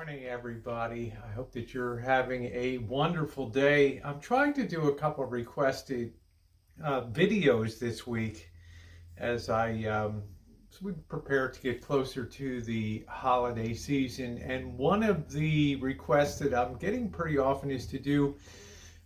Morning, everybody. I hope that you're having a wonderful day. I'm trying to do a couple of requested videos this week as we prepare to get closer to the holiday season. And one of the requests that I'm getting pretty often is to do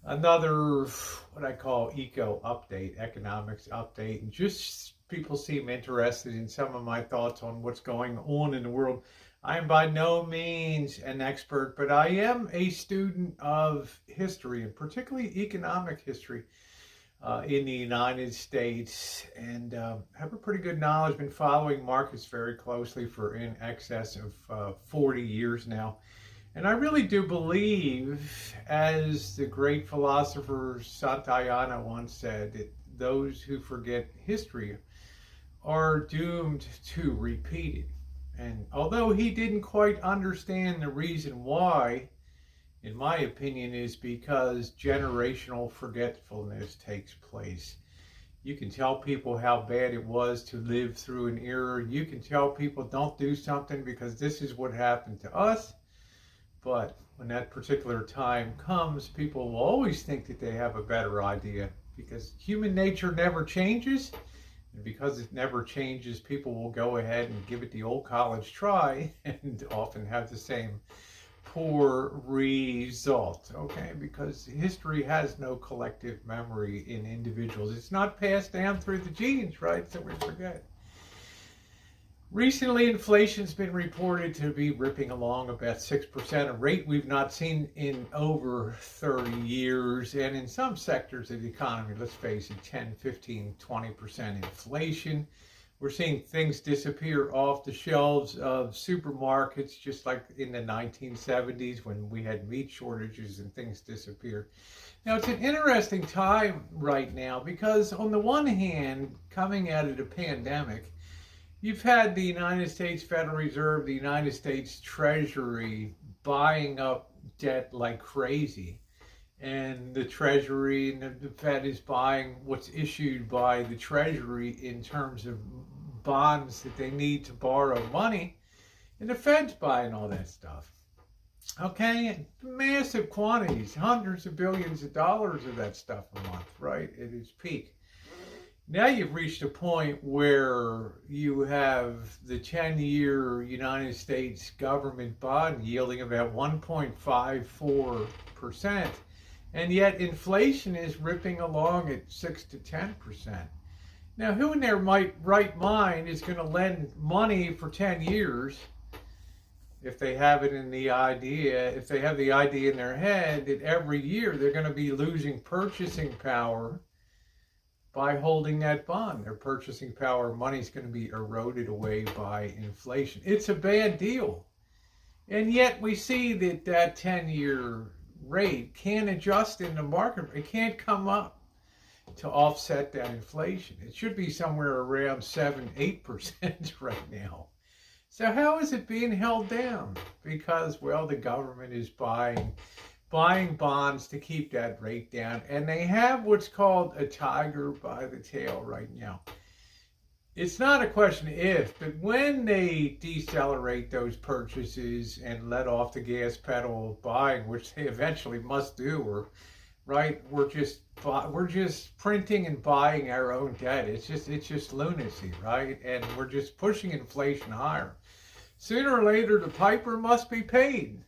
another, what I call eco update, economics update, and just people seem interested in some of my thoughts on what's going on in the world. I am by no means an expert, but I am a student of history, and particularly economic history in the United States, and have a pretty good knowledge. Been following markets very closely for in excess of 40 years now. And I really do believe, as the great philosopher Santayana once said, that those who forget history are doomed to repeat it. And although he didn't quite understand the reason why, in my opinion, is because generational forgetfulness takes place. You can tell people how bad it was to live through an era. You can tell people don't do something because this is what happened to us. But when that particular time comes, people will always think that they have a better idea because human nature never changes. And because it never changes, people will go ahead and give it the old college try and often have the same poor result, okay? Because history has no collective memory in individuals. It's not passed down through the genes, right? So we forget. Recently, inflation's been reported to be ripping along about 6%, a rate we've not seen in over 30 years. And in some sectors of the economy, let's face it, 10, 15, 20% inflation. We're seeing things disappear off the shelves of supermarkets, just like in the 1970s when we had meat shortages and things disappeared. Now, it's an interesting time right now because on the one hand, coming out of the pandemic, you've had the United States Federal Reserve, the United States Treasury buying up debt like crazy. And the Treasury and the Fed is buying what's issued by the Treasury in terms of bonds that they need to borrow money. And the Fed's buying all that stuff. Okay, massive quantities, hundreds of billions of dollars of that stuff a month, right? At its peak. Now you've reached a point where you have the 10-year United States government bond yielding about 1.54%, and yet inflation is ripping along at 6 to 10%. Now, who in their right mind is going to lend money for 10 years if they have it in the idea, if they have the idea in their head that every year they're going to be losing purchasing power by holding that bond? Their purchasing power, money's going to be eroded away by inflation. It's a bad deal. And yet we see that that 10-year rate can't adjust in the market. It can't come up to offset that inflation. It should be somewhere around 7-8% right now. So how is it being held down? Because, well, the government is buying bonds to keep that rate down, and they have what's called a tiger by the tail right now. It's not a question if, but when they decelerate those purchases and let off the gas pedal of buying, which they eventually must do, or right, we're just printing and buying our own debt. It's just lunacy, right? And we're just pushing inflation higher. Sooner or later, the piper must be paid.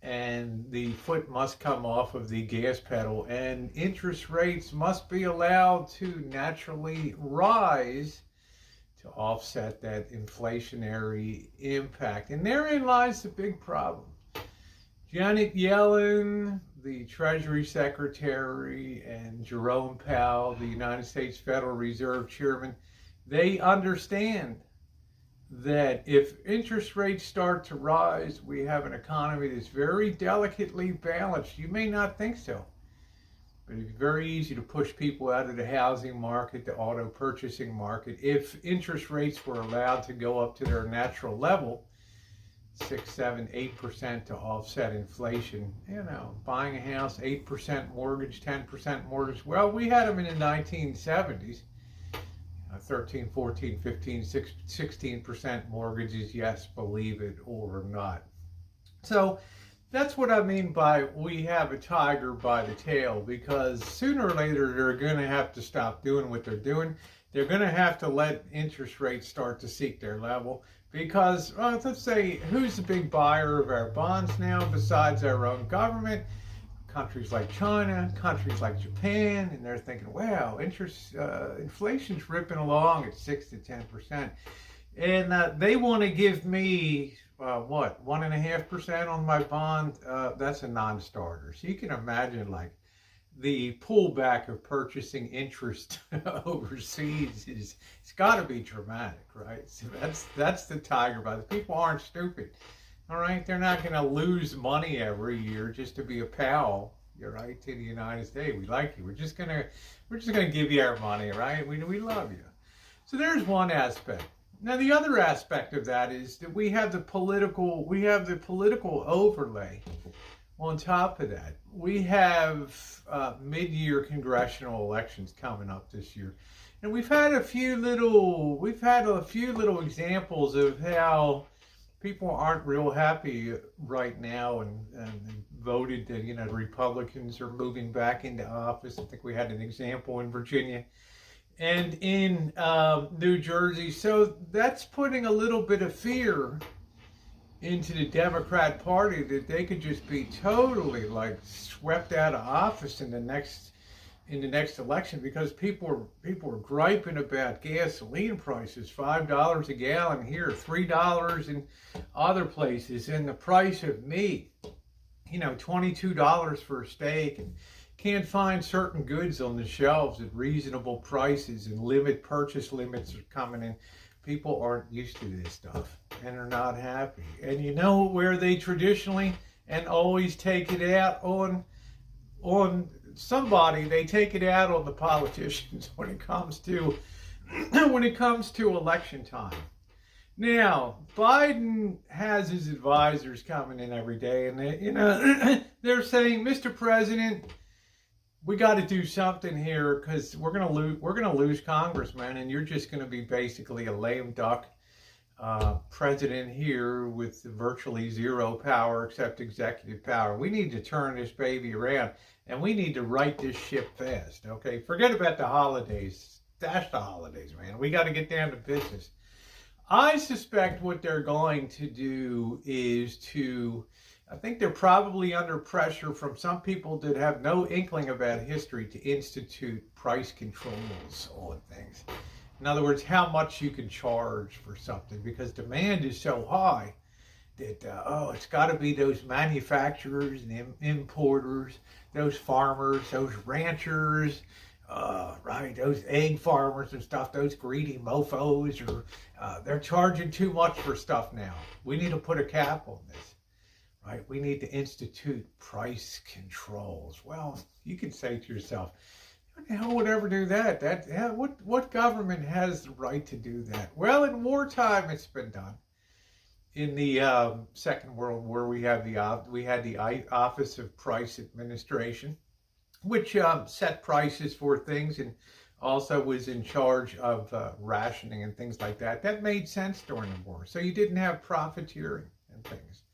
And the foot must come off of the gas pedal, and interest rates must be allowed to naturally rise to offset that inflationary impact. And therein lies the big problem. Janet Yellen, the Treasury Secretary, and Jerome Powell, the United States Federal Reserve Chairman, they understand that if interest rates start to rise, we have an economy that's very delicately balanced. You may not think so, but it's very easy to push people out of the housing market, the auto purchasing market. If interest rates were allowed to go up to their natural level, 6, 7, 8% to offset inflation, buying a house, 8% mortgage, 10% mortgage. Well, we had them in the 1970s. 13, 14, 15, 16% mortgages, yes, believe it or not. So that's what I mean by we have a tiger by the tail, because sooner or later they're going to have to stop doing what they're doing. They're going to have to let interest rates start to seek their level, because let's say, who's the big buyer of our bonds now besides our own government? Countries like China, countries like Japan, and they're thinking, wow, inflation's ripping along at 6 to 10%. And they want to give me, 1.5% on my bond? That's a non-starter. So you can imagine, like, the pullback of purchasing interest overseas it's got to be dramatic, right? So that's the tiger by the people aren't stupid. All right, they're not going to lose money every year just to be a pal. You're right, to the United States. We like you. We're just gonna give you our money, right? We love you. So there's one aspect. Now the other aspect of that is that we have the political overlay. On top of that, we have mid-year congressional elections coming up this year, and we've had a few little examples of how people aren't real happy right now, and voted that, the Republicans are moving back into office. I think we had an example in Virginia and in New Jersey. So that's putting a little bit of fear into the Democrat Party that they could just be totally like swept out of office in the next election, because people are griping about gasoline prices, $5 a gallon here, $3 in other places, and the price of meat, $22 for a steak, and can't find certain goods on the shelves at reasonable prices, and purchase limits are coming in. People aren't used to this stuff and are not happy. And you know where they traditionally and always take it out on somebody? They take it out on the politicians when it comes to election time. Now, Biden has his advisors coming in every day, and they're saying, Mr. President, we got to do something here, because we're gonna lose Congress, man, and you're just gonna be basically a lame duck president here with virtually zero power except executive power. We need to turn this baby around, and we need to right this ship fast. Okay, forget about the holidays. Dash the holidays, man. We got to get down to business. I suspect what they're going to do is I think they're probably under pressure from some people that have no inkling about history to institute price controls on things. In other words, how much you can charge for something, because demand is so high that, it's got to be those manufacturers and importers, those farmers, those ranchers, right, those egg farmers and stuff, those greedy mofos, they're charging too much for stuff now. We need to put a cap on this. Right? We need to institute price controls. Well, you can say to yourself, who the hell would ever do that? What government has the right to do that? Well, in wartime, it's been done. In the Second World War, we had the Office of Price Administration, which set prices for things and also was in charge of rationing and things like that. That made sense during the war. So you didn't have profiteering and things.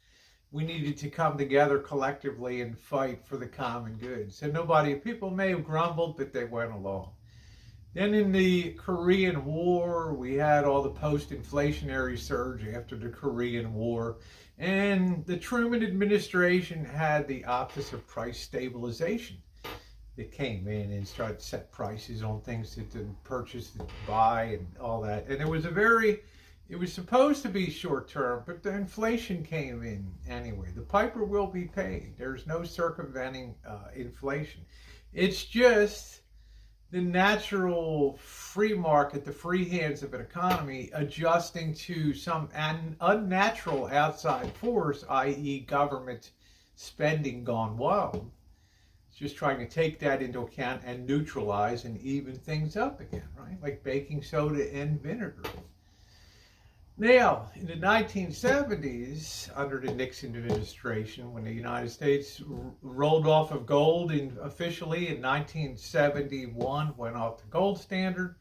We needed to come together collectively and fight for the common good. So people may have grumbled, but they went along. Then in the Korean War, we had all the post-inflationary surge after the Korean War. And the Truman administration had the Office of Price Stabilization that came in and started to set prices on things that didn't purchase, that buy, and all that. And it was supposed to be short term, but the inflation came in anyway. The piper will be paid. There's no circumventing inflation. It's just the natural free market, the free hands of an economy, adjusting to some unnatural outside force, i.e. government spending gone wild. It's just trying to take that into account and neutralize and even things up again, right? Like baking soda and vinegar. Now, in the 1970s, under the Nixon administration, when the United States rolled off of gold officially in 1971, went off the gold standard,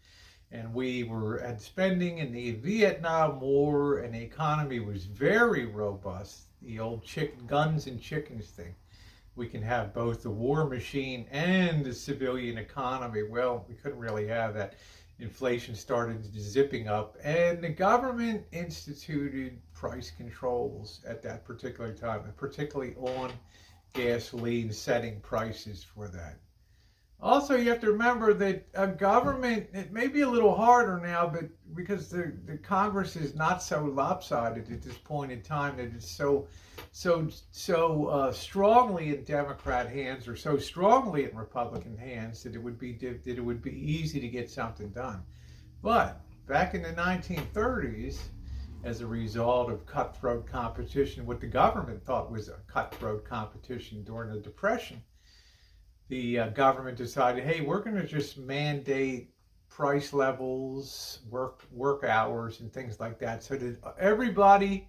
and we had spending in the Vietnam War, and the economy was very robust. the old guns and chickens thing. We can have both the war machine and the civilian economy. Well, we couldn't really have that. Inflation started zipping up, and the government instituted price controls at that particular time, and particularly on gasoline, setting prices for that. Also, you have to remember that a government, it may be a little harder now, but because the Congress is not so lopsided at this point in time, that it's so strongly in Democrat hands or so strongly in Republican hands that it would be easy to get something done. But back in the 1930s, as a result of cutthroat competition, what the government thought was a cutthroat competition during the Depression, the government decided, hey, we're going to just mandate price levels, work hours, and things like that, so that everybody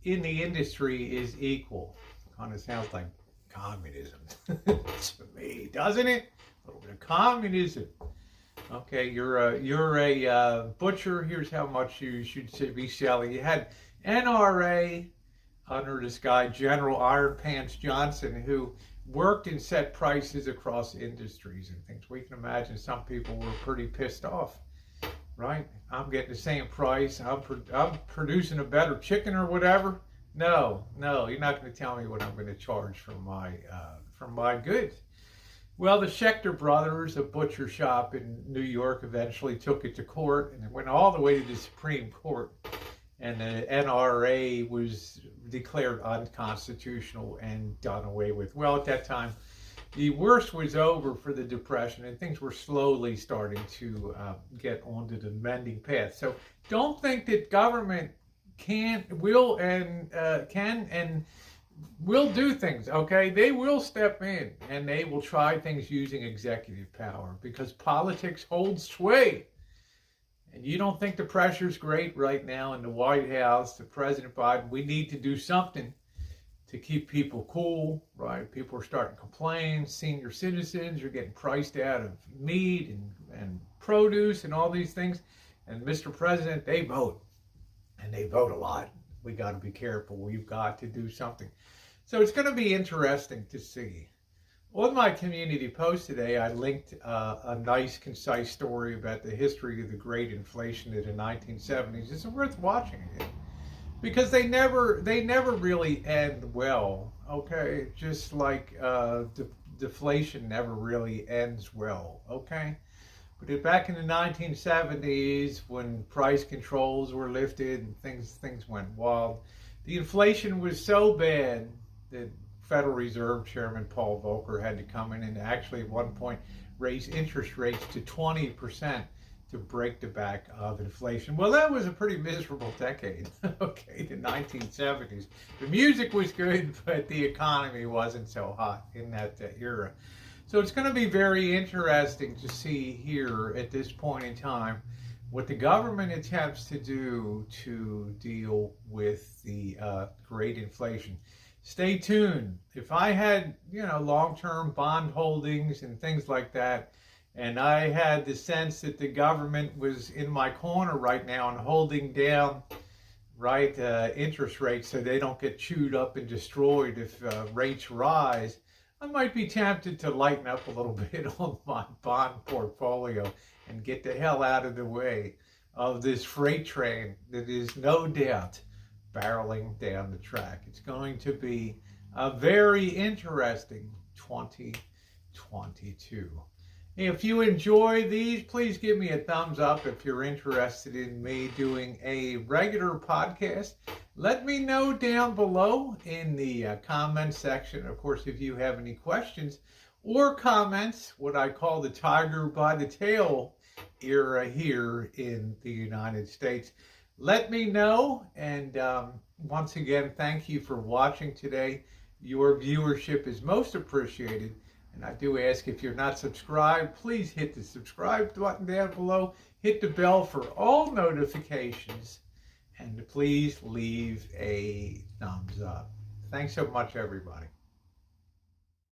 in the industry is equal. Kind of sounds like communism to me, doesn't it? A little bit of communism. Okay, you're a butcher. Here's how much you should be selling. You had NRA under this guy, General Iron Pants Johnson, who worked and set prices across industries and things. We can imagine some people were pretty pissed off, right? I'm getting the same price. I'm producing a better chicken or whatever. No, you're not going to tell me what I'm going to charge for my goods. Well, the Schechter brothers, a butcher shop in New York, eventually took it to court, and it went all the way to the Supreme Court. And the NRA was declared unconstitutional and done away with. Well, at that time, the worst was over for the Depression, and things were slowly starting to get onto the mending path. So don't think that government will do things, okay? They will step in, and they will try things using executive power, because politics holds sway. And you don't think the pressure's great right now in the White House, to President Biden? We need to do something to keep people cool, right? People are starting to complain. Senior citizens are getting priced out of meat and produce and all these things. And Mr. President, they vote. And they vote a lot. We got to be careful. We've got to do something. So it's going to be interesting to see. On my community post today, I linked a nice, concise story about the history of the Great Inflation in the 1970s. It's worth watching it, because they never really end well. Okay, just like deflation never really ends well. Okay, but back in the 1970s, when price controls were lifted and things went wild, the inflation was so bad that Federal Reserve Chairman Paul Volcker had to come in and actually at one point raise interest rates to 20% to break the back of inflation. Well, that was a pretty miserable decade, okay, the 1970s. The music was good, but the economy wasn't so hot in that era. So it's going to be very interesting to see here at this point in time what the government attempts to do to deal with the great inflation. Stay tuned. If I had, long-term bond holdings and things like that, and I had the sense that the government was in my corner right now and holding down, interest rates so they don't get chewed up and destroyed if rates rise, I might be tempted to lighten up a little bit on my bond portfolio and get the hell out of the way of this freight train that is no doubt barreling down the track. It's going to be a very interesting 2022. If you enjoy these, please give me a thumbs up. If you're interested in me doing a regular podcast, let me know down below in the comment section. Of course, if you have any questions or comments, what I call the tiger by the tail era here in the United States, let me know. And once again, thank you for watching today. Your viewership is most appreciated. And I do ask, if you're not subscribed, please hit the subscribe button down below. Hit the bell for all notifications. And please leave a thumbs up. Thanks so much, everybody.